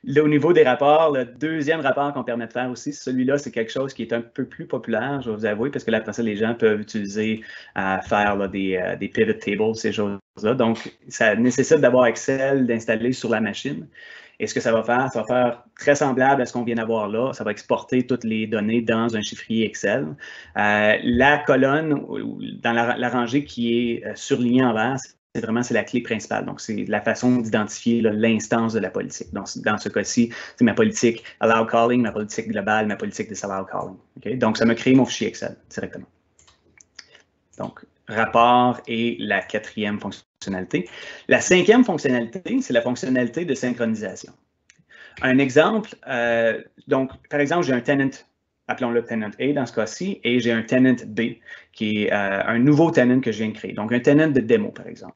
là, au niveau des rapports, le deuxième rapport qu'on permet de faire aussi, celui-là, c'est quelque chose qui est un peu plus populaire, je vais vous avouer, parce que là, après ça, les gens peuvent utiliser faire là, des pivot tables, ces choses-là. Donc, ça nécessite d'avoir Excel, d'installer sur la machine. Et ce que ça va faire très semblable à ce qu'on vient d'avoir là. Ça va exporter toutes les données dans un chiffrier Excel. La colonne, dans la rangée qui est surlignée en vert, c'est la clé principale. Donc, c'est la façon d'identifier l'instance de la politique. Donc, dans ce cas-ci, c'est ma politique allow calling, ma politique globale, ma politique disallow calling. Okay? Donc, ça me crée mon fichier Excel directement. Donc, rapport est la quatrième fonctionnalité. La cinquième fonctionnalité, c'est la fonctionnalité de synchronisation. Un exemple, donc, par exemple, j'ai un tenant, appelons-le tenant A dans ce cas-ci, et j'ai un tenant B qui est un nouveau tenant que je viens de créer. Donc, un tenant de démo, par exemple.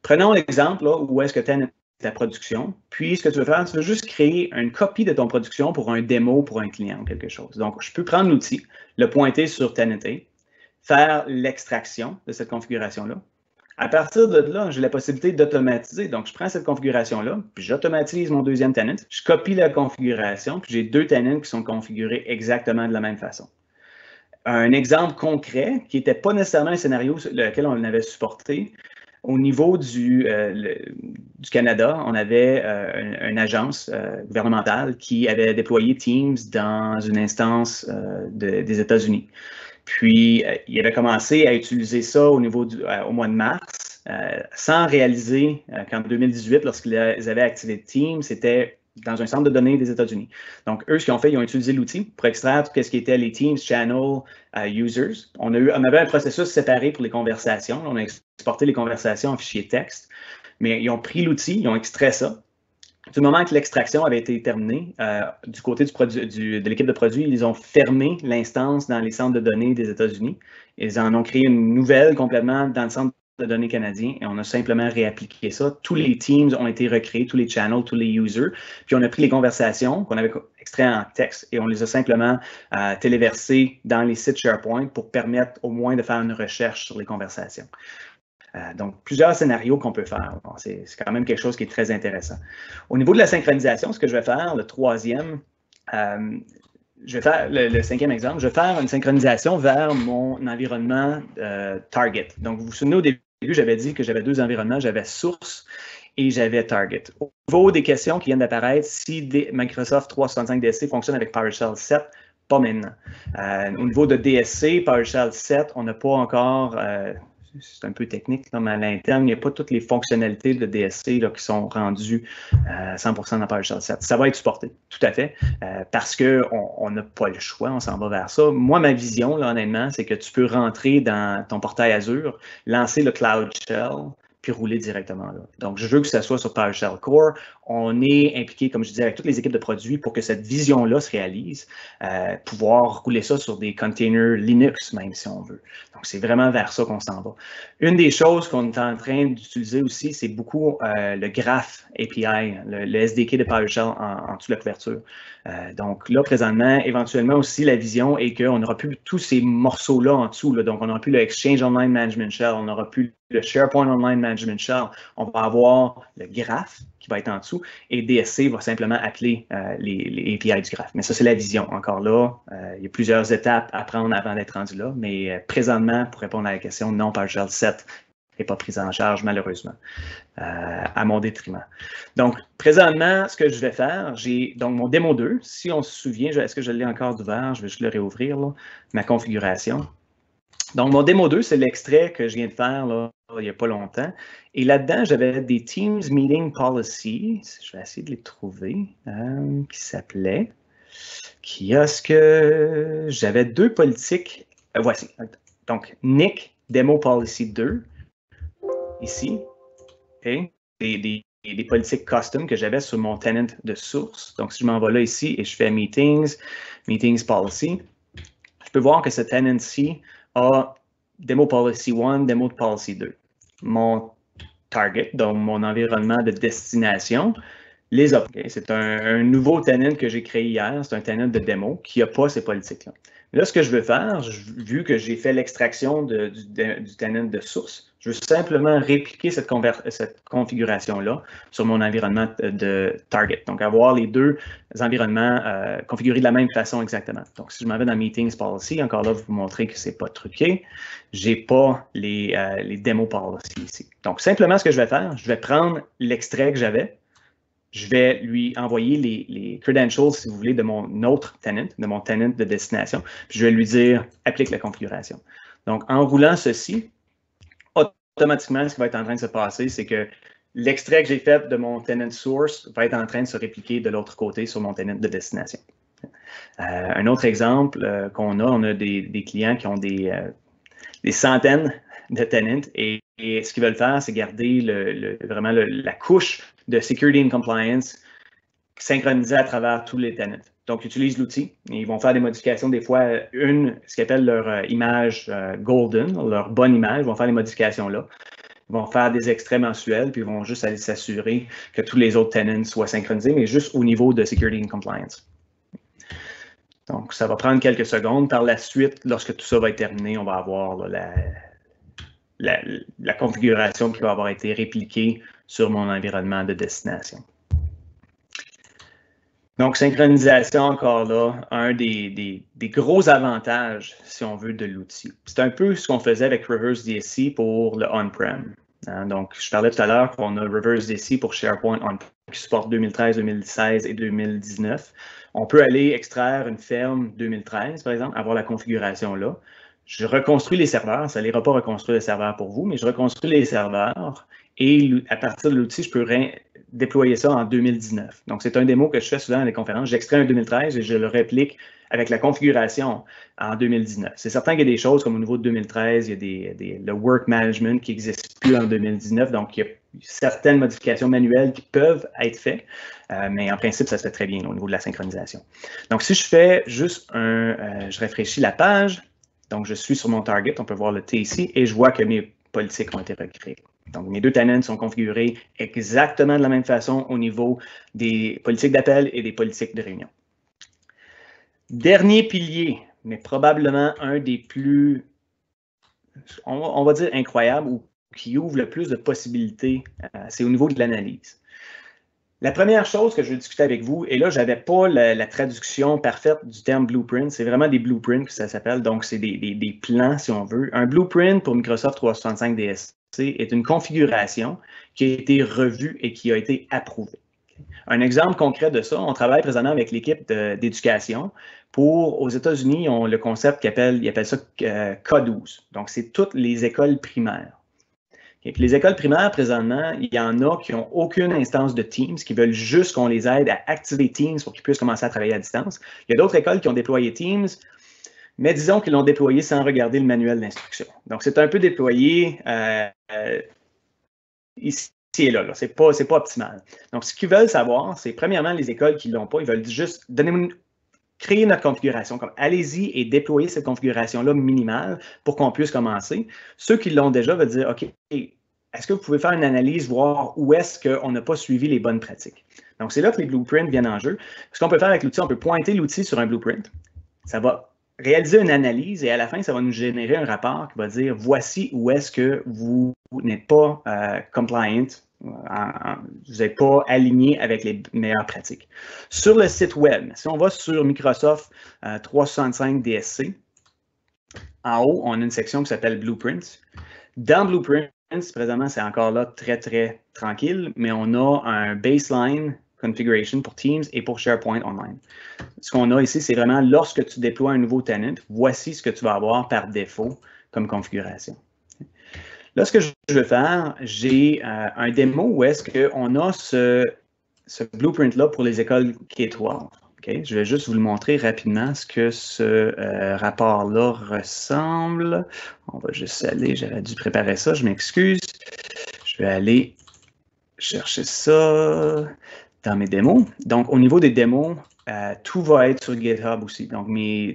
Prenons l'exemple où est-ce que tu as ta production, puis ce que tu veux faire, tu veux juste créer une copie de ton production pour un démo, pour un client ou quelque chose. Donc, je peux prendre l'outil, le pointer sur Tenant A, faire l'extraction de cette configuration-là. À partir de là, j'ai la possibilité d'automatiser. Donc, je prends cette configuration-là, puis j'automatise mon deuxième tenant, je copie la configuration, puis j'ai deux tenants qui sont configurés exactement de la même façon. Un exemple concret qui n'était pas nécessairement un scénario lequel on avait supporté, au niveau du Canada, on avait une agence gouvernementale qui avait déployé Teams dans une instance des États-Unis. Puis, il avait commencé à utiliser ça au mois de mars, sans réaliser qu'en 2018, lorsqu'ils avaient activé Teams, c'était dans un centre de données des États-Unis. Donc, eux, ce qu'ils ont fait, ils ont utilisé l'outil pour extraire tout ce qui était les Teams, Channel, Users. On avait un processus séparé pour les conversations. On a exporté les conversations en fichier texte, mais ils ont pris l'outil, ils ont extrait ça. Du moment que l'extraction avait été terminée, du côté de l'équipe de produit, ils ont fermé l'instance dans les centres de données des États-Unis. Ils en ont créé une nouvelle complètement dans le centre de données canadien et on a simplement réappliqué ça. Tous les teams ont été recréés, tous les channels, tous les users. Puis on a pris les conversations qu'on avait extraites en texte et on les a simplement téléversées dans les sites SharePoint pour permettre au moins de faire une recherche sur les conversations. Donc, plusieurs scénarios qu'on peut faire. Bon, c'est quand même quelque chose qui est très intéressant. Au niveau de la synchronisation, ce que je vais faire, le troisième, je vais faire le cinquième exemple, je vais faire une synchronisation vers mon environnement Target. Donc, vous vous souvenez au début, j'avais dit que j'avais deux environnements, j'avais Source et j'avais Target. Au niveau des questions qui viennent d'apparaître, si Microsoft 365 DSC fonctionne avec PowerShell 7, pas maintenant. Au niveau de DSC, PowerShell 7, on n'a pas encore... c'est un peu technique, mais à l'interne, il n'y a pas toutes les fonctionnalités de DSC là, qui sont rendues 100% dans PowerShell 7. Ça va être supporté, tout à fait, parce qu'on n'a pas le choix, on s'en va vers ça. Moi, ma vision, là, honnêtement, c'est que tu peux rentrer dans ton portail Azure, lancer le Cloud Shell, puis rouler directement là. Donc, je veux que ça soit sur PowerShell Core. On est impliqué, comme je disais, avec toutes les équipes de produits pour que cette vision-là se réalise, pouvoir rouler ça sur des containers Linux, même si on veut. Donc, c'est vraiment vers ça qu'on s'en va. Une des choses qu'on est en train d'utiliser aussi, c'est beaucoup le Graph API, le SDK de PowerShell en dessous de la couverture. Donc, là, présentement, éventuellement aussi, la vision est qu'on n'aura plus tous ces morceaux-là en dessous. Là. Donc, on n'aura plus le Exchange Online Management Shell, on n'aura plus le SharePoint Online Management Shell, on va avoir le graphe qui va être en dessous et DSC va simplement appeler les API du graphe. Mais ça, c'est la vision. Encore là, il y a plusieurs étapes à prendre avant d'être rendu là, mais présentement, pour répondre à la question, non, PowerShell 7 n'est pas prise en charge, malheureusement, à mon détriment. Donc, présentement, ce que je vais faire, j'ai donc mon démo 2. Si on se souvient, est-ce que je l'ai encore d'ouvert? Je vais juste le réouvrir, là, ma configuration. Donc, mon démo 2, c'est l'extrait que je viens de faire là, il n'y a pas longtemps. Et là-dedans, j'avais des Teams Meeting Policy. Je vais essayer de les trouver. Qui s'appelait Kiosque. J'avais 2 politiques. Voici. Donc, Nick Demo Policy 2. Ici. Okay. Des politiques custom que j'avais sur mon tenant de source. Donc, si je m'en vais là ici et je fais Meetings Policy, je peux voir que ce tenant-ci a Demo Policy 1, Demo Policy 2. Mon target, donc mon environnement de destination, les a. Okay? C'est un nouveau tenant que j'ai créé hier. C'est un tenant de démo qui n'a pas ces politiques-là. Là, ce que je veux faire, vu que j'ai fait l'extraction du tenant de source, je veux simplement répliquer cette configuration-là sur mon environnement de target. Donc, avoir les 2 environnements configurés de la même façon exactement. Donc, si je m'en vais dans Meetings Policy, encore là, vous montrer que ce n'est pas truqué. Je n'ai pas les Demo Policy ici. Donc, simplement, ce que je vais faire, je vais prendre l'extrait que j'avais. Je vais lui envoyer les credentials, si vous voulez, de mon autre tenant, de mon tenant de destination. Puis je vais lui dire « Applique la configuration ». Donc, en roulant ceci, automatiquement, ce qui va être en train de se passer, c'est que l'extrait que j'ai fait de mon tenant source va être en train de se répliquer de l'autre côté sur mon tenant de destination. Un autre exemple qu'on a, on a des clients qui ont des centaines de tenants et ce qu'ils veulent faire, c'est garder vraiment la couche de Security and Compliance synchronisée à travers tous les tenants. Donc, ils utilisent l'outil et ils vont faire des modifications. Des fois, ce qu'ils appellent leur image golden, leur bonne image, ils vont faire les modifications là. Ils vont faire des extraits mensuels, puis ils vont juste aller s'assurer que tous les autres tenants soient synchronisés, mais juste au niveau de Security and Compliance. Donc, ça va prendre quelques secondes. Par la suite, lorsque tout ça va être terminé, on va avoir là, la configuration qui va avoir été répliquée sur mon environnement de destination. Donc, synchronisation, encore là, un des gros avantages, si on veut, de l'outil. C'est un peu ce qu'on faisait avec Reverse DSC pour le on-prem. Donc, je parlais tout à l'heure qu'on a Reverse DSC pour SharePoint on-prem qui supporte 2013, 2016 et 2019. On peut aller extraire une ferme 2013, par exemple, avoir la configuration là. Je reconstruis les serveurs, ça n'ira pas reconstruire les serveurs pour vous, mais je reconstruis les serveurs et à partir de l'outil, je peux déployer ça en 2019. Donc, c'est un démo que je fais souvent dans les conférences. J'extrais un 2013 et je le réplique avec la configuration en 2019. C'est certain qu'il y a des choses comme au niveau de 2013, il y a le work management qui n'existe plus en 2019. Donc, il y a certaines modifications manuelles qui peuvent être faites, mais en principe, ça se fait très bien au niveau de la synchronisation. Donc, si je fais juste je rafraîchis la page, donc je suis sur mon target, on peut voir le T ici, et je vois que mes politiques ont été recréées. Donc, mes 2 tenants sont configurés exactement de la même façon au niveau des politiques d'appel et des politiques de réunion. Dernier pilier, mais probablement un des plus, on va dire incroyables ou qui ouvre le plus de possibilités, c'est au niveau de l'analyse. La première chose que je veux discuter avec vous, et là, je n'avais pas la traduction parfaite du terme blueprint, c'est vraiment des blueprints que ça s'appelle, donc c'est des plans, si on veut. Un blueprint pour Microsoft 365 DSC est une configuration qui a été revue et qui a été approuvée. Un exemple concret de ça, on travaille présentement avec l'équipe d'éducation. Aux États-Unis, ils ont le concept ils appellent ça K12. Donc, c'est toutes les écoles primaires. Et puis les écoles primaires, présentement, il y en a qui n'ont aucune instance de Teams, qui veulent juste qu'on les aide à activer Teams pour qu'ils puissent commencer à travailler à distance. Il y a d'autres écoles qui ont déployé Teams, mais disons qu'ils l'ont déployé sans regarder le manuel d'instruction. Donc, c'est un peu déployé ici et là. C'est pas optimal. Donc, ce qu'ils veulent savoir, c'est premièrement les écoles qui ne l'ont pas, ils veulent juste créer notre configuration. Comme allez-y et déployer cette configuration-là minimale pour qu'on puisse commencer. Ceux qui l'ont déjà veulent dire, OK, est-ce que vous pouvez faire une analyse, voir où est-ce qu'on n'a pas suivi les bonnes pratiques? Donc, c'est là que les blueprints viennent en jeu. Ce qu'on peut faire avec l'outil, on peut pointer l'outil sur un blueprint. Ça va réaliser une analyse et à la fin, ça va nous générer un rapport qui va dire voici où est-ce que vous n'êtes pas compliant, vous n'êtes pas aligné avec les meilleures pratiques. Sur le site web, si on va sur Microsoft 365 DSC, en haut, on a une section qui s'appelle Blueprints. Dans Blueprints, présentement, c'est encore là très, très tranquille, mais on a un baseline configuration pour Teams et pour SharePoint Online. Ce qu'on a ici, c'est vraiment lorsque tu déploies un nouveau tenant, voici ce que tu vas avoir par défaut comme configuration. Là, ce que je veux faire, j'ai un démo où est-ce qu'on a ce blueprint-là pour les écoles K-12. Okay? Je vais juste vous le montrer rapidement ce que ce rapport-là ressemble. On va juste aller, j'aurais dû préparer ça, je m'excuse. Je vais aller chercher ça dans mes démos. Donc, au niveau des démos, tout va être sur GitHub aussi. Donc,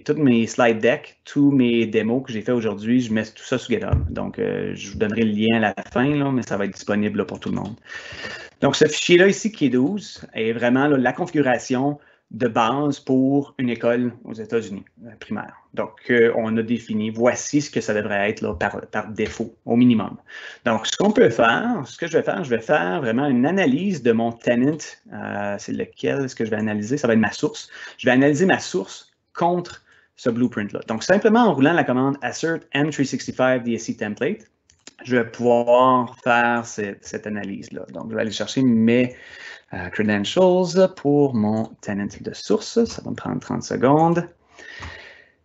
toutes mes slide decks, tous mes démos que j'ai fait aujourd'hui, je mets tout ça sur GitHub. Donc, je vous donnerai le lien à la fin, là, mais ça va être disponible là, pour tout le monde. Donc, ce fichier-là ici, qui est 12, est vraiment là, la configuration de base pour une école aux États-Unis, primaire. Donc, on a défini, voici ce que ça devrait être là, par défaut, au minimum. Donc, ce qu'on peut faire, ce que je vais faire vraiment une analyse de mon tenant. C'est lequel est-ce que je vais analyser? Ça va être ma source. Je vais analyser ma source contre ce blueprint-là. Donc, simplement en roulant la commande assert m365 DSC template, je vais pouvoir faire cette analyse-là. Donc, je vais aller chercher mes credentials pour mon tenant de source. Ça va me prendre 30 secondes.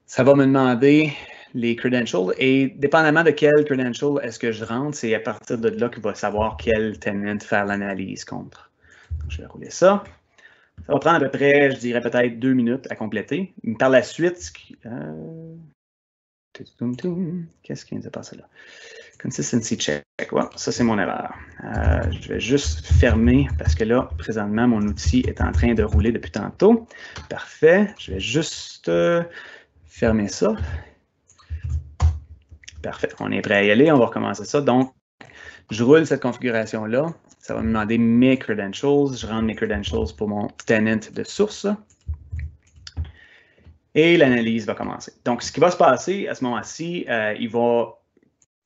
Ça va me demander les credentials et dépendamment de quel credential est-ce que je rentre, c'est à partir de là qu'il va savoir quel tenant faire l'analyse contre. Donc, je vais rouler ça. Ça va prendre à peu près, je dirais peut-être 2 minutes à compléter. Par la suite, qu'est-ce qui vient de passer là? Consistency check. Ouais, ça, c'est mon erreur. Je vais juste fermer parce que là, présentement, mon outil est en train de rouler depuis tantôt. Parfait. Je vais juste fermer ça. Parfait. On est prêt à y aller. On va recommencer ça. Donc, je roule cette configuration-là. Ça va me demander mes credentials. Je rentre mes credentials pour mon tenant de source. Et l'analyse va commencer. Donc, ce qui va se passer à ce moment-ci, il va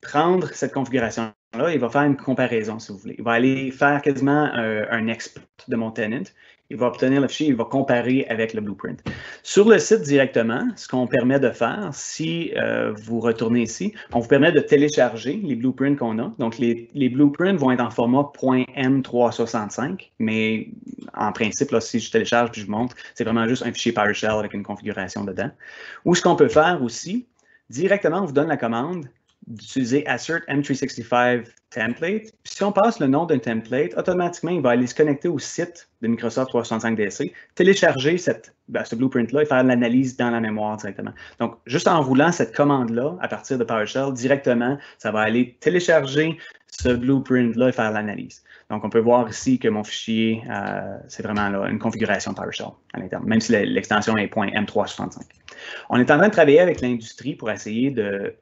prendre cette configuration-là, il va faire une comparaison, si vous voulez. Il va aller faire quasiment un export de mon tenant. Il va obtenir le fichier, il va comparer avec le blueprint. Sur le site directement, ce qu'on permet de faire, si vous retournez ici, on vous permet de télécharger les blueprints qu'on a. Donc, les blueprints vont être en format .m365, mais en principe, là, si je télécharge puis je montre, c'est vraiment juste un fichier PowerShell avec une configuration dedans. Ou ce qu'on peut faire aussi, directement, on vous donne la commande d'utiliser assert m365 template. Puis si on passe le nom d'un template, automatiquement, il va aller se connecter au site de Microsoft 365 DSC, télécharger ce blueprint-là et faire l'analyse dans la mémoire directement. Donc, juste en roulant cette commande-là à partir de PowerShell, directement, ça va aller télécharger ce blueprint-là et faire l'analyse. Donc, on peut voir ici que mon fichier, c'est vraiment là, une configuration PowerShell à l'interne, même si l'extension est .m365. On est en train de travailler avec l'industrie pour essayer de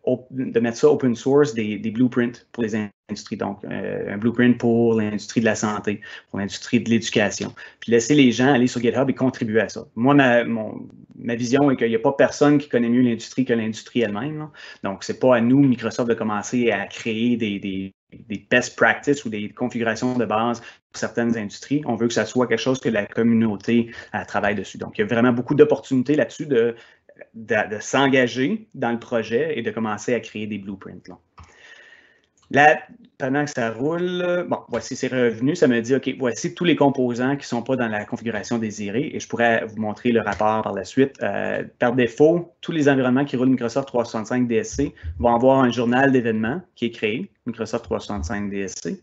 mettre ça open source, des blueprints pour les industries. Donc, un blueprint pour l'industrie de la santé, pour l'industrie de l'éducation. Puis laisser les gens aller sur GitHub et contribuer à ça. Moi, ma vision est qu'il n'y a pas personne qui connaît mieux l'industrie que l'industrie elle-même. Donc, ce n'est pas à nous, Microsoft, de commencer à créer des best practices ou des configurations de base pour certaines industries. On veut que ça soit quelque chose que la communauté travaille dessus. Donc, il y a vraiment beaucoup d'opportunités là-dessus de s'engager dans le projet et de commencer à créer des blueprints. Là, pendant que ça roule, bon, voici ces revenus, ça me dit, OK, voici tous les composants qui ne sont pas dans la configuration désirée et je pourrais vous montrer le rapport par la suite. Par défaut, tous les environnements qui roulent Microsoft 365 DSC vont avoir un journal d'événements qui est créé, Microsoft 365 DSC.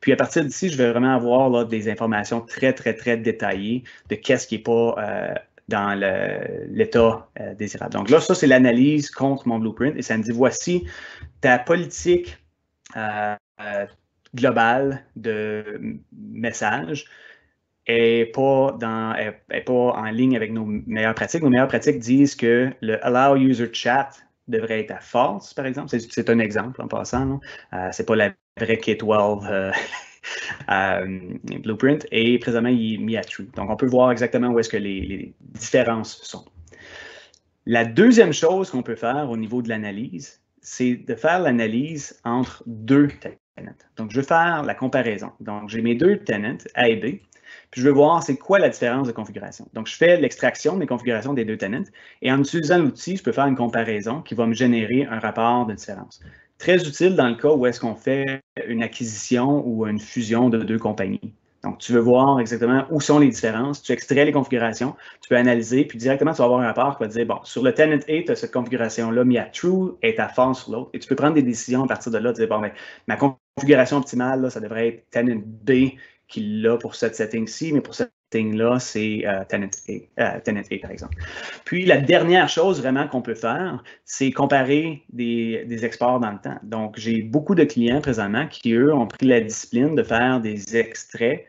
Puis à partir d'ici, je vais vraiment avoir là, des informations très, très, très détaillées de qu'est-ce qui n'est pas dans l'état désirable. Donc là, ça, c'est l'analyse contre mon blueprint et ça me dit, voici ta politique globale de message n'est pas en ligne avec nos meilleures pratiques. Nos meilleures pratiques disent que le Allow User Chat devrait être à false, par exemple. C'est un exemple en passant. Ce n'est pas la vraie K-12 blueprint et présentement, il est mis à true. Donc, on peut voir exactement où est-ce que les différences sont. La deuxième chose qu'on peut faire au niveau de l'analyse, c'est de faire l'analyse entre deux tenants. Donc, je vais faire la comparaison. Donc, j'ai mes deux tenants, A et B, puis je veux voir c'est quoi la différence de configuration. Donc, je fais l'extraction de mes configurations des deux tenants, et en utilisant l'outil, je peux faire une comparaison qui va me générer un rapport de différence. Très utile dans le cas où est-ce qu'on fait une acquisition ou une fusion de deux compagnies. Donc, tu veux voir exactement où sont les différences, tu extrais les configurations, tu peux analyser, puis directement, tu vas avoir un rapport qui va te dire, bon, sur le tenant A, tu as cette configuration-là mis à true et à false sur l'autre. Et tu peux prendre des décisions à partir de là, te dire, bon, ben, ma configuration optimale, là, ça devrait être tenant B qui l'a pour cette setting-ci, mais pour cette setting-là, c'est tenant A, par exemple. Puis, la dernière chose vraiment qu'on peut faire, c'est comparer des exports dans le temps. Donc, j'ai beaucoup de clients présentement qui, eux, ont pris la discipline de faire des extraits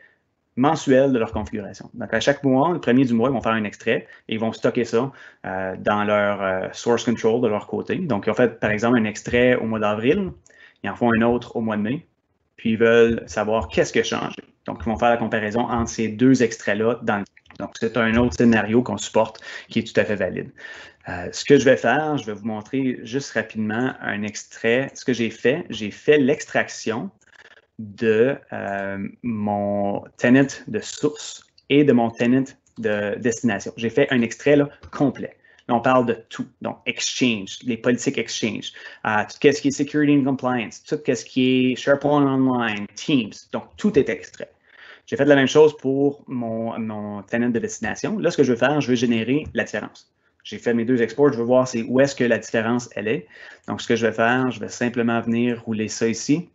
mensuels de leur configuration. Donc, à chaque mois, le premier du mois, ils vont faire un extrait et ils vont stocker ça dans leur source control de leur côté. Donc, ils ont fait, par exemple, un extrait au mois d'avril, ils en font un autre au mois de mai, puis ils veulent savoir qu'est-ce qui a changé. Donc, ils vont faire la comparaison entre ces deux extraits-là dans le temps. Donc, c'est un autre scénario qu'on supporte qui est tout à fait valide. Ce que je vais faire, je vais vous montrer juste rapidement un extrait. Ce que j'ai fait l'extraction de mon tenant de source et de mon tenant de destination. J'ai fait un extrait là, complet. Là, on parle de tout. Donc, exchange, les politiques exchange, tout ce qui est security and compliance, tout ce qui est SharePoint Online, Teams. Donc, tout est extrait. J'ai fait la même chose pour mon tenant de destination. Là, ce que je veux faire, je veux générer la différence. J'ai fait mes deux exports, je veux voir où est-ce que la différence, elle est. Donc, ce que je vais faire, je vais simplement venir rouler ça ici.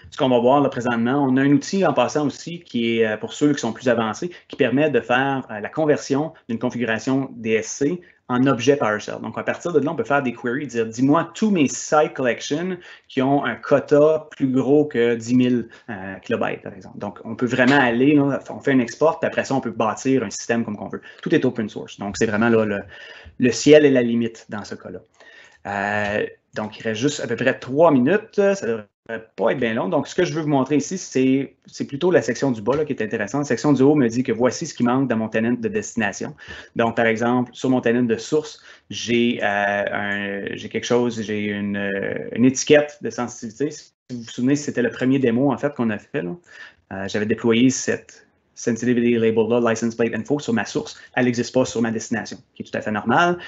Ce qu'on va voir là présentement, on a un outil en passant aussi qui est, pour ceux qui sont plus avancés, qui permet de faire la conversion d'une configuration DSC en objet PowerShell. Donc, à partir de là, on peut faire des queries, dire, dis-moi tous mes site collections qui ont un quota plus gros que 10 000 kilobytes, par exemple. Donc, on peut vraiment aller, là, on fait un export, puis après ça, on peut bâtir un système comme qu'on veut. Tout est open source. Donc, c'est vraiment là, le ciel et la limite dans ce cas-là. Donc, il reste juste à peu près 3 minutes. Ça devrait pas être bien long. Donc, ce que je veux vous montrer ici, c'est plutôt la section du bas là, qui est intéressante. La section du haut me dit que voici ce qui manque dans mon tenant de destination. Donc, par exemple, sur mon tenant de source, j'ai quelque chose, j'ai une étiquette de sensibilité. Si vous vous souvenez, c'était le premier démo en fait qu'on a fait. J'avais déployé cette Sensitivity Label-là, License Plate Info, sur ma source. Elle n'existe pas sur ma destination, qui est tout à fait normal.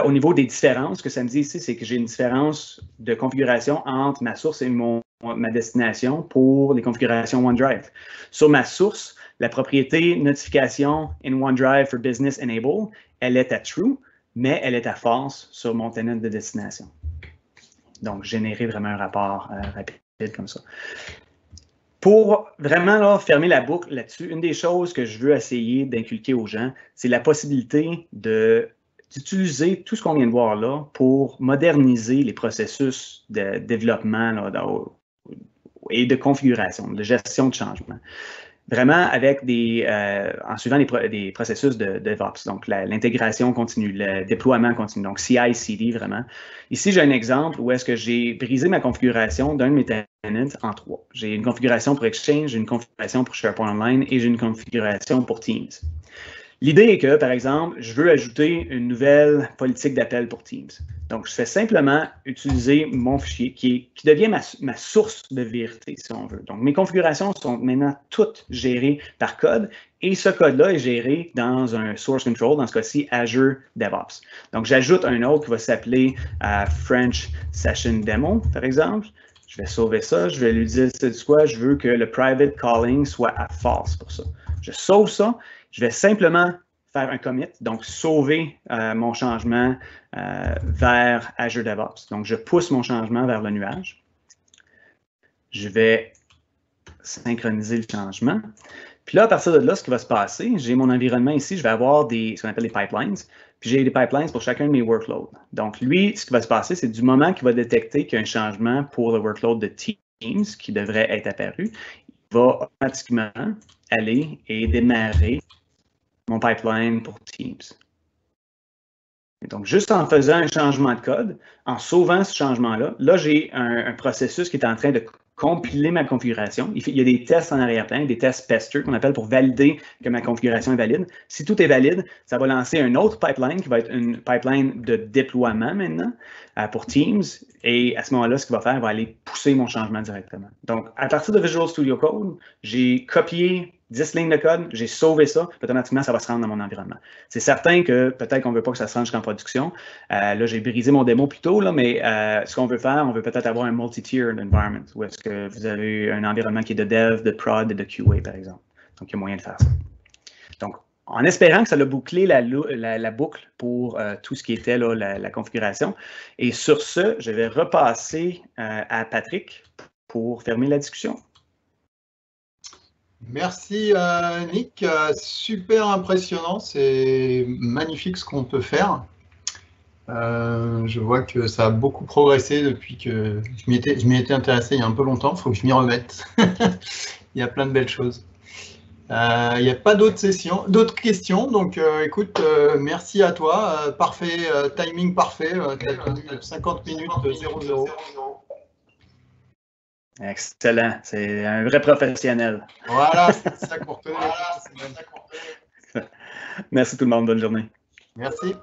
Au niveau des différences, ce que ça me dit ici, c'est que j'ai une différence de configuration entre ma source et ma destination pour les configurations OneDrive. Sur ma source, la propriété notification in OneDrive for Business Enable, elle est à true, mais elle est à false sur mon tenant de destination. Donc, générer vraiment un rapport rapide comme ça. Pour vraiment là, fermer la boucle là-dessus, une des choses que je veux essayer d'inculquer aux gens, c'est la possibilité d'utiliser tout ce qu'on vient de voir là pour moderniser les processus de développement là, et de configuration, de gestion de changement. Vraiment avec en suivant des processus de DevOps, donc l'intégration continue, le déploiement continu, donc CI/CD vraiment. Ici, j'ai un exemple où est-ce que j'ai brisé ma configuration d'un de mes tenants en 3. J'ai une configuration pour Exchange, j'ai une configuration pour SharePoint Online et j'ai une configuration pour Teams. L'idée est que, par exemple, je veux ajouter une nouvelle politique d'appel pour Teams. Donc, je fais simplement utiliser mon fichier qui devient ma source de vérité, si on veut. Donc, mes configurations sont maintenant toutes gérées par code et ce code-là est géré dans un source control, dans ce cas-ci, Azure DevOps. Donc, j'ajoute un autre qui va s'appeler French Session Demo, par exemple. Je vais sauver ça. Je vais lui dire, c'est quoi? Je veux que le private calling soit à false pour ça. Je sauve ça. Je vais simplement faire un commit, donc sauver mon changement vers Azure DevOps. Donc, je pousse mon changement vers le nuage. Je vais synchroniser le changement. Puis là, à partir de là, ce qui va se passer, j'ai mon environnement ici, je vais avoir ce qu'on appelle des pipelines. Puis j'ai des pipelines pour chacun de mes workloads. Donc, lui, ce qui va se passer, c'est du moment qu'il va détecter qu'il y a un changement pour le workload de Teams qui devrait être apparu, il va automatiquement aller et démarrer mon pipeline pour Teams. Et donc, juste en faisant un changement de code, en sauvant ce changement-là, là, j'ai un processus qui est en train de compiler ma configuration. Il y a des tests en arrière-plan, des tests pester qu'on appelle pour valider que ma configuration est valide. Si tout est valide, ça va lancer un autre pipeline qui va être une pipeline de déploiement maintenant pour Teams. Et à ce moment-là, ce qu'il va faire, il va aller pousser mon changement directement. Donc, à partir de Visual Studio Code, j'ai copié 10 lignes de code, j'ai sauvé ça, puis automatiquement, ça va se rendre dans mon environnement. C'est certain que peut-être qu'on ne veut pas que ça se rende jusqu'en production. Là, j'ai brisé mon démo plus tôt, là, mais ce qu'on veut faire, on veut peut-être avoir un multi-tiered environment, où est-ce que vous avez un environnement qui est de dev, de prod et de QA, par exemple. Donc, il y a moyen de faire ça. Donc, en espérant que ça a bouclé la boucle pour tout ce qui était là, la configuration. Et sur ce, je vais repasser à Patrick pour fermer la discussion. Merci Nick, super impressionnant, c'est magnifique ce qu'on peut faire. Je vois que ça a beaucoup progressé depuis que je m'y étais intéressé il y a un peu longtemps, il faut que je m'y remette. Il y a plein de belles choses. Il n'y a pas d'autres questions, donc écoute, merci à toi, parfait, timing parfait, tu as tenu 50 minutes 00. Excellent, c'est un vrai professionnel. Voilà, c'est ça qu'on retenait. Merci tout le monde, bonne journée. Merci.